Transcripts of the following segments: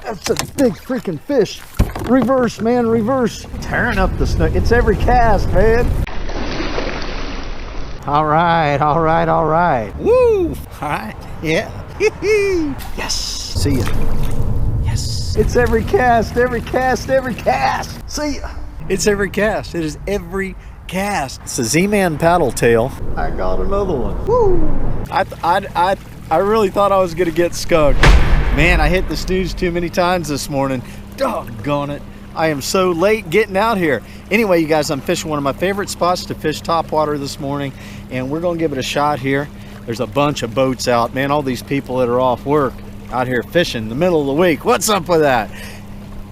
That's a big freaking fish. Reverse, man, reverse. Tearing up the snook. It's every cast, man. All right, all right, all right. Woo! All right, yeah. Yes. See ya. Yes. It's every cast, every cast, every cast. See ya. It's every cast. It is every cast. It's a Z-Man paddle tail. I got another one. Woo! I really thought I was gonna get skunked. Man, I hit the snooze too many times this morning. Doggone it. I am so late getting out here. Anyway, you guys, I'm fishing one of my favorite spots to fish topwater this morning, and we're gonna give it a shot here. There's a bunch of boats out. Man, all these people that are off work out here fishing in the middle of the week. What's up with that?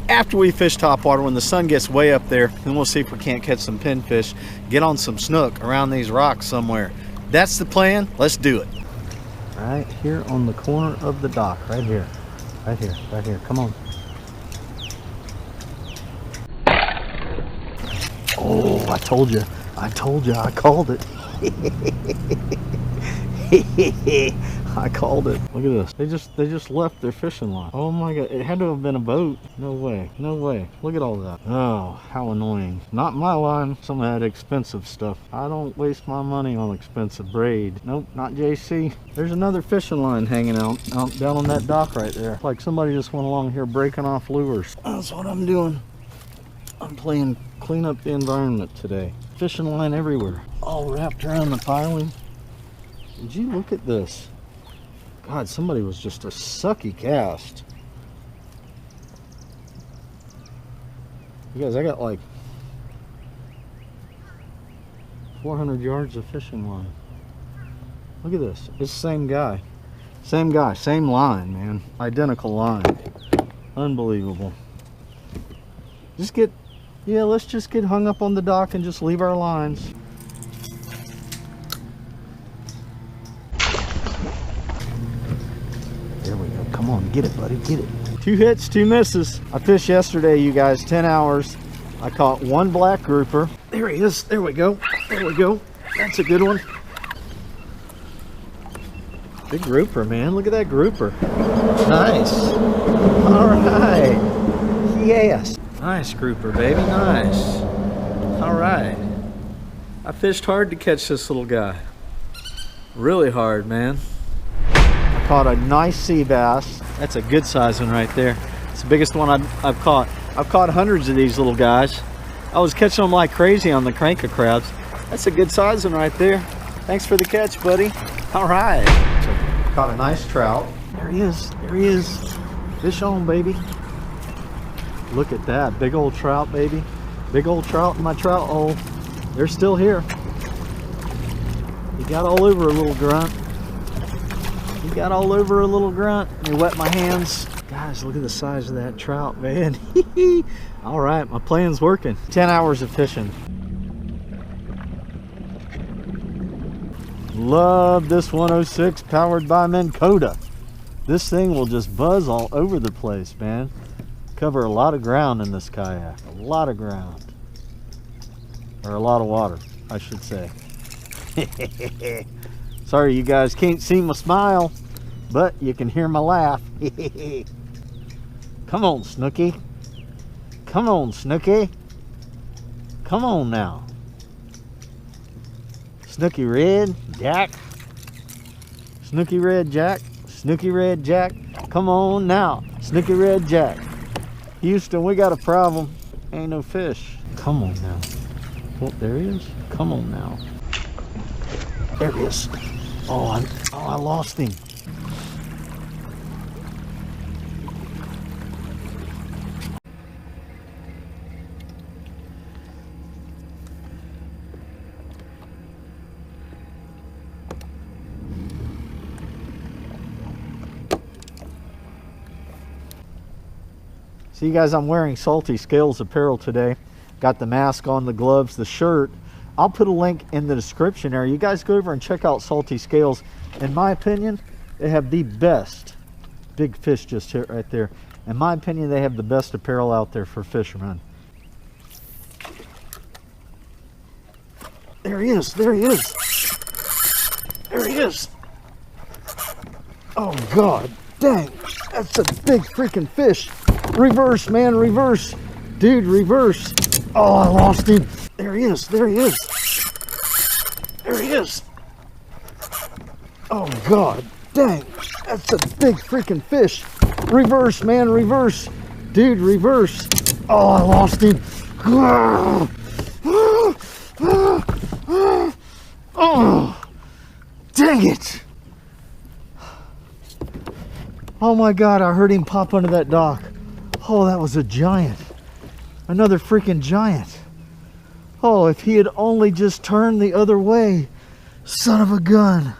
After we fish topwater, when the sun gets way up there, then we'll see if we can't catch some pinfish, get on some snook around these rocks somewhere. That's the plan. Let's do it. Right here on the corner of the dock, right here. Right here, right here. Come on. Oh, I told you, I called it. I called it. Look at this. They just left their fishing line. Oh my God, it had to have been a boat. No way, no way. Look at all that. Oh, how annoying. Not my line. Some of that expensive stuff. I don't waste my money on expensive braid. Nope, not JC. There's another fishing line hanging out down on that dock right there. Like somebody just went along here breaking off lures. That's what I'm doing. I'm playing clean up the environment today. Fishing line everywhere. All wrapped around the piling. Did you look at this? God, somebody was just a sucky cast. You guys, I got like 400 yards of fishing line. Look at this. It's the same guy. Same guy, same line, man. Identical line. Unbelievable. Let's just get hung up on the dock and just leave our lines. There we go. Come on, get it, buddy, get it. 2 hits, 2 misses. I fished yesterday, you guys, 10 hours. I caught 1 black grouper. There he is. There we go. There we go. That's a good one. Big grouper, man. Look at that grouper. Nice. All right. Yes. Nice grouper, baby. Nice. All right. I fished hard to catch this little guy. Really hard, man. I caught a nice sea bass. That's a good size one right there. It's the biggest one I've caught. I've caught hundreds of these little guys. I was catching them like crazy on the cranker crabs. That's a good size one right there. Thanks for the catch, buddy. All right. Caught a nice trout. There he is. There he is. Fish on, baby. Look at that. Big old trout, baby. Big old trout in my trout hole. They're still here. He got all over a little grunt. He got all over a little grunt. He wet my hands. Guys, look at the size of that trout, man. All right, my plan's working. 10 hours of fishing. Love this 106 powered by Minn Kota. This thing will just buzz all over the place, man. Cover a lot of ground in this kayak. A lot of ground. Or a lot of water, I should say. Sorry you guys can't see my smile, but you can hear my laugh. Come on, Snooky. Come on, Snooky. Come on now. Snooky Red, Jack. Snooky Red Jack. Snooky Red Jack. Come on now. Snooky Red Jack. Houston, we got a problem. Ain't no fish. Come on now. Oh, there he is. Come on now. There he is. Oh, I lost him. See, you guys, I'm wearing Salty Scales apparel today. Got the mask on, the gloves, the shirt. I'll put a link in the description area. You guys go over and check out Salty Scales. In my opinion, they have the best. Big fish just hit right there. In my opinion, they have the best apparel out there for fishermen. There he is. There he is. There he is. Oh, God. Dang. That's a big freaking fish. Reverse, man, reverse. Dude, reverse. Oh, I lost him. There he is, there he is. There he is. Oh, God, dang. That's a big freaking fish. Reverse, man, reverse. Dude, reverse. Oh, I lost him. Oh, dang it. Oh my God, I heard him pop under that dock. Oh, that was a giant. Another freaking giant. Oh, if he had only just turned the other way. Son of a gun.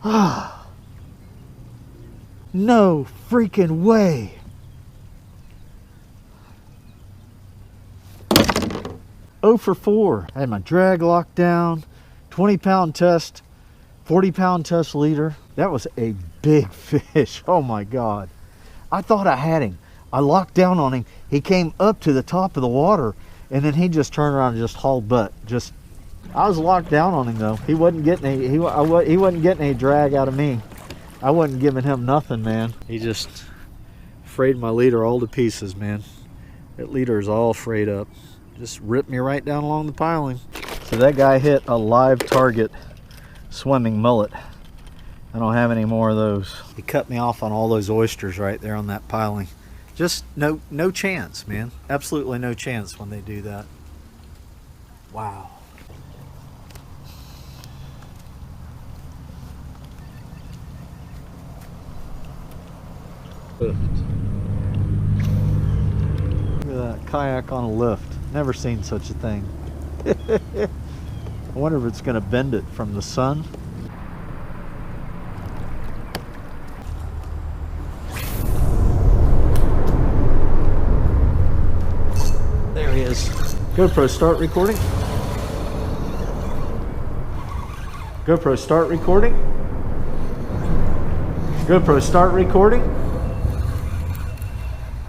Ah. No freaking way. Oh for 4. I had my drag locked down, 20-pound test, 40-pound test leader. That was a big fish. Oh my God. I thought I had him. I locked down on him. He came up to the top of the water and then he just turned around and just hauled butt. I was locked down on him though. He wasn't getting he wasn't getting any drag out of me. I wasn't giving him nothing, man. He just frayed my leader all to pieces, man. That leader is all frayed up. Just ripped me right down along the piling. So that guy hit a live target swimming mullet. I don't have any more of those. He cut me off on all those oysters right there on that piling. Just no chance, man. Absolutely no chance when they do that. Wow. Lift. Look at that kayak on a lift. Never seen such a thing. I wonder if it's going to bend it from the sun. There he is. GoPro, start recording. GoPro, start recording. GoPro, start recording.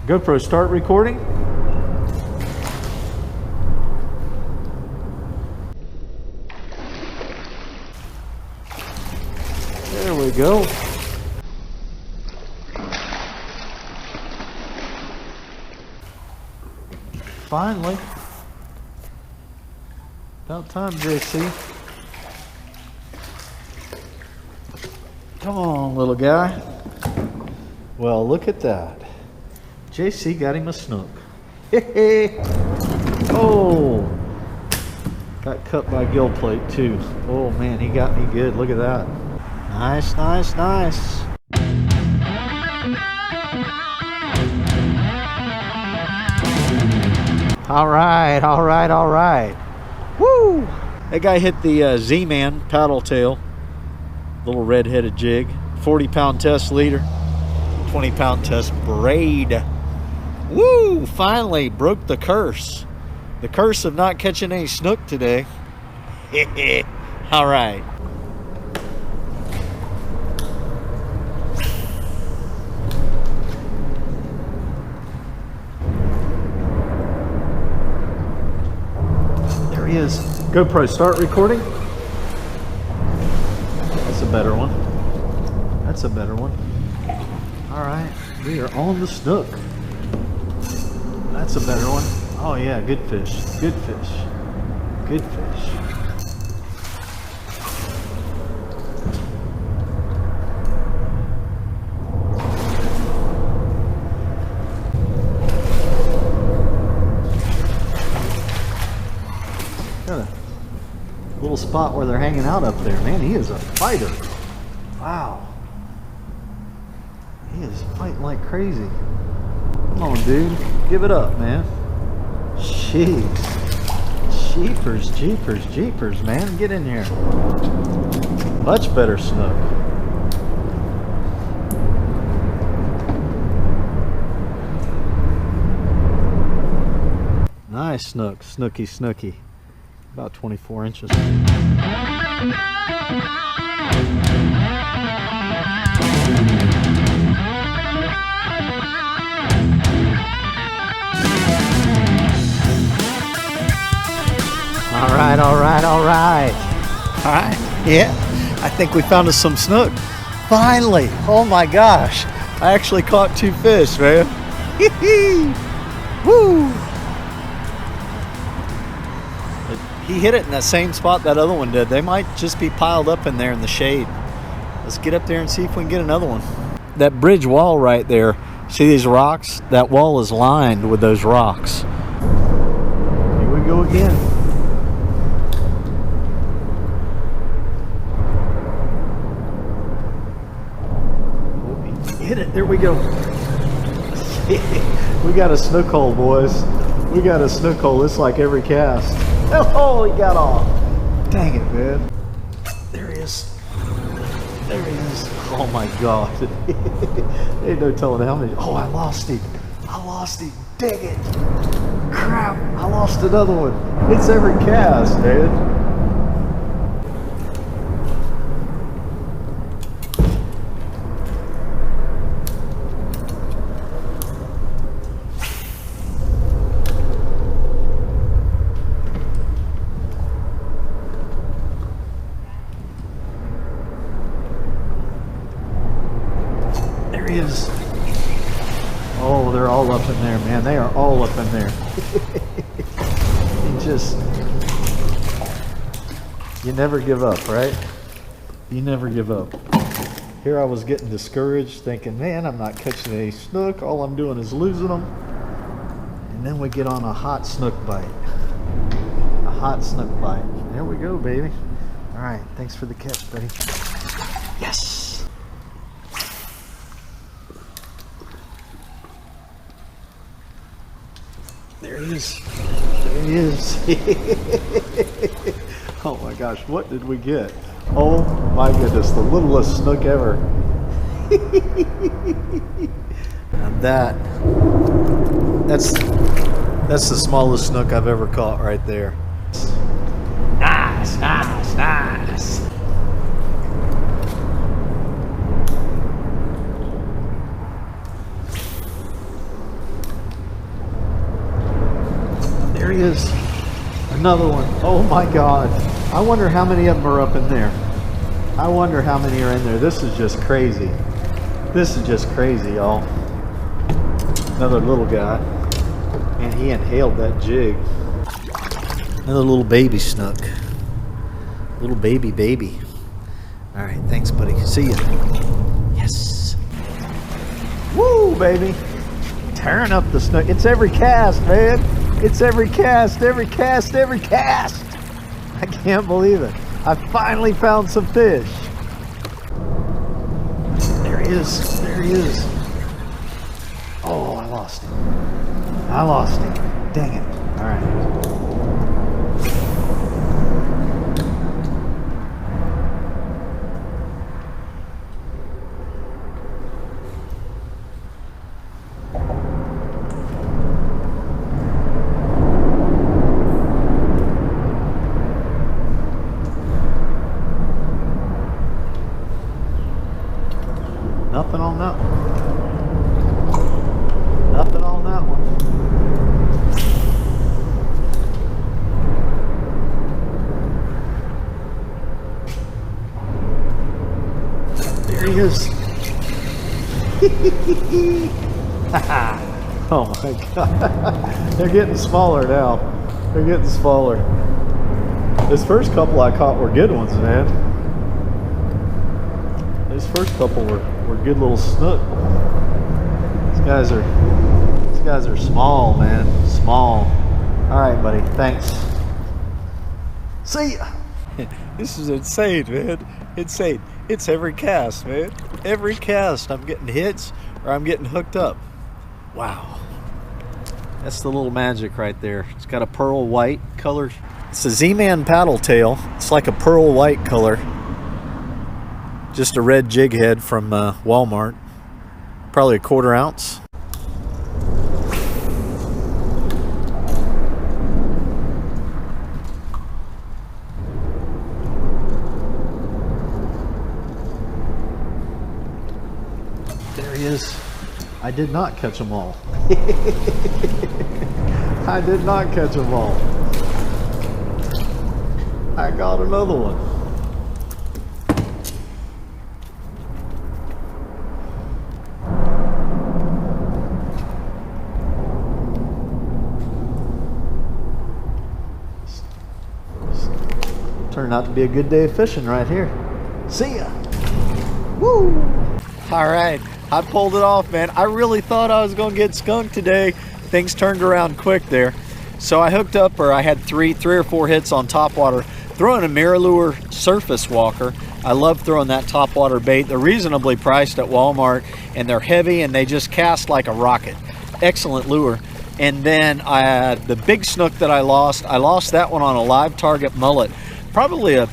GoPro, start recording. There we go. Finally. About time, JC. Come on, little guy. Well, look at that. JC got him a snook. Oh, got cut by gill plate too. Oh man, he got me good. Look at that. Nice, nice, nice. All right, all right, all right. Woo! That guy hit the Zman paddle tail. Little red-headed jig. 40-pound test leader. 20-pound test braid. Woo! Finally broke the curse. The curse of not catching any snook today. All right. There he is. GoPro, start recording. That's a better one. That's a better one. All right, we are on the snook. That's a better one. Oh yeah, good fish, good fish, good fish. Got a little spot where they're hanging out up there. Man, he is a fighter. Wow. He is fighting like crazy. Come on, dude. Give it up, man. Jeez. Jeepers, jeepers, jeepers, man. Get in here. Much better snook. Nice snook. Snooky, snooky. About 24 inches. All right, all right, all right. All right, yeah. I think we found us some snook. Finally, oh my gosh. I actually caught 2 fish, man. Woo! He hit it in that same spot that other one did. They might just be piled up in there in the shade. Let's get up there and see if we can get another one. That bridge wall right there, see these rocks? That wall is lined with those rocks. Here we go again. Hit it, there we go. We got a snook hole, boys. We got a snook hole. It's like every cast. Oh, he got off. Dang it, man. There he is. There he is. Oh my God. Ain't no telling how many. Oh, I lost him. I lost him. Dang it. Crap. I lost another one. It's every cast, man. Is. Oh, they're all up in there, man. They are all up in there. And just, you never give up, right? You never give up. Here I was getting discouraged, thinking, man, I'm not catching any snook. All I'm doing is losing them. And then we get on a hot snook bite. A hot snook bite. There we go, baby. All right, thanks for the catch, buddy. Yes. There he is. There he is. Oh my gosh, what did we get? Oh my goodness, the littlest snook ever. And that's the smallest snook I've ever caught right there. Nice, nice, nice. There he is. Another one. Oh my God. I wonder how many of them are up in there. I wonder how many are in there. This is just crazy. This is just crazy, y'all. Another little guy. And he inhaled that jig. Another little baby snook. Little baby. All right, thanks, buddy. See ya. Yes. Woo, baby. Tearing up the snook. It's every cast, man. It's every cast, every cast, every cast. I can't believe it. I finally found some fish. There he is. There he is. Oh, I lost him. I lost him. Dang it. All right. Nothing on that one. Nothing on that one. There he is. Oh my God. They're getting smaller now. They're getting smaller. This first couple I caught were good ones, man. These first couple were good little snook. These guys are small, man. Small. All right, buddy. Thanks. See ya. This is insane, man. Insane. It's every cast, man. Every cast I'm getting hits or I'm getting hooked up. Wow. That's the little magic right there. It's got a pearl white color. It's a Zman paddle tail. It's like a pearl white color. Just a red jig head from Walmart. Probably a 1/4 ounce. There he is. I did not catch them all. I did not catch them all. I got another one. Turned out to be a good day of fishing right here. See ya. Woo! All right, I pulled it off, man. I really thought I was gonna get skunked today. Things turned around quick there. So I hooked up, or I had three or four hits on topwater, throwing a MirrOlure surface walker. I love throwing that topwater bait. They're reasonably priced at Walmart, and they're heavy, and they just cast like a rocket. Excellent lure. And then the big snook that I lost that one on a live target mullet, probably a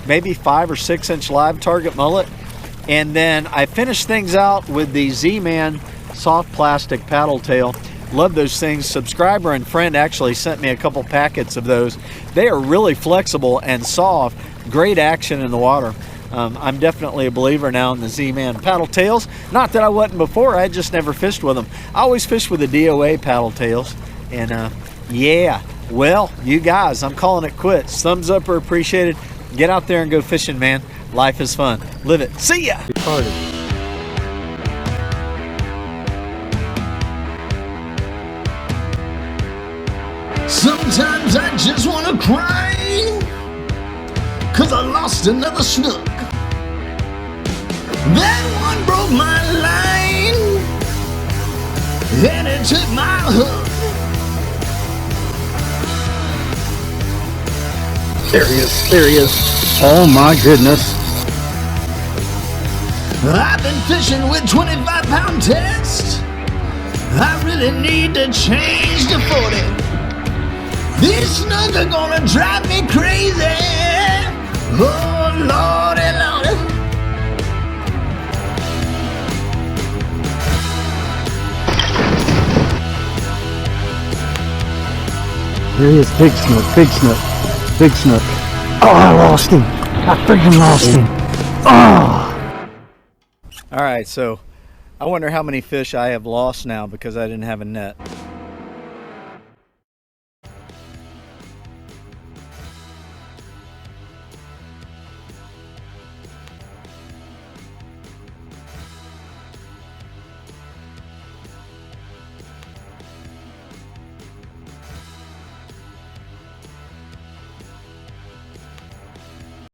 maybe 5 or 6 inch live target mullet. And then I finished things out with the Zman soft plastic paddle tail. Love those things. Subscriber and friend actually sent me a couple packets of those. They are really flexible and soft. Great action in the water. I'm definitely a believer now in the Zman paddle tails. Not that I wasn't before, I just never fished with them. I always fished with the DOA paddle tails. And yeah, well, you guys, I'm calling it quits. Thumbs up are appreciated. Get out there and go fishing, man. Life is fun. Live it. See ya. Sometimes I just wanna cry, 'cause I lost another snook. That one broke my line, and it took my hook. There he is. There he is. Oh my goodness. I've been fishing with 25-pound test. I really need to change to 40. These snook are gonna drive me crazy. Oh, Lordy, Lordy. There he is. Big snook. Big snook. Big snook. Oh, I lost him. I freaking lost him. Oh. All right, so I wonder how many fish I have lost now because I didn't have a net.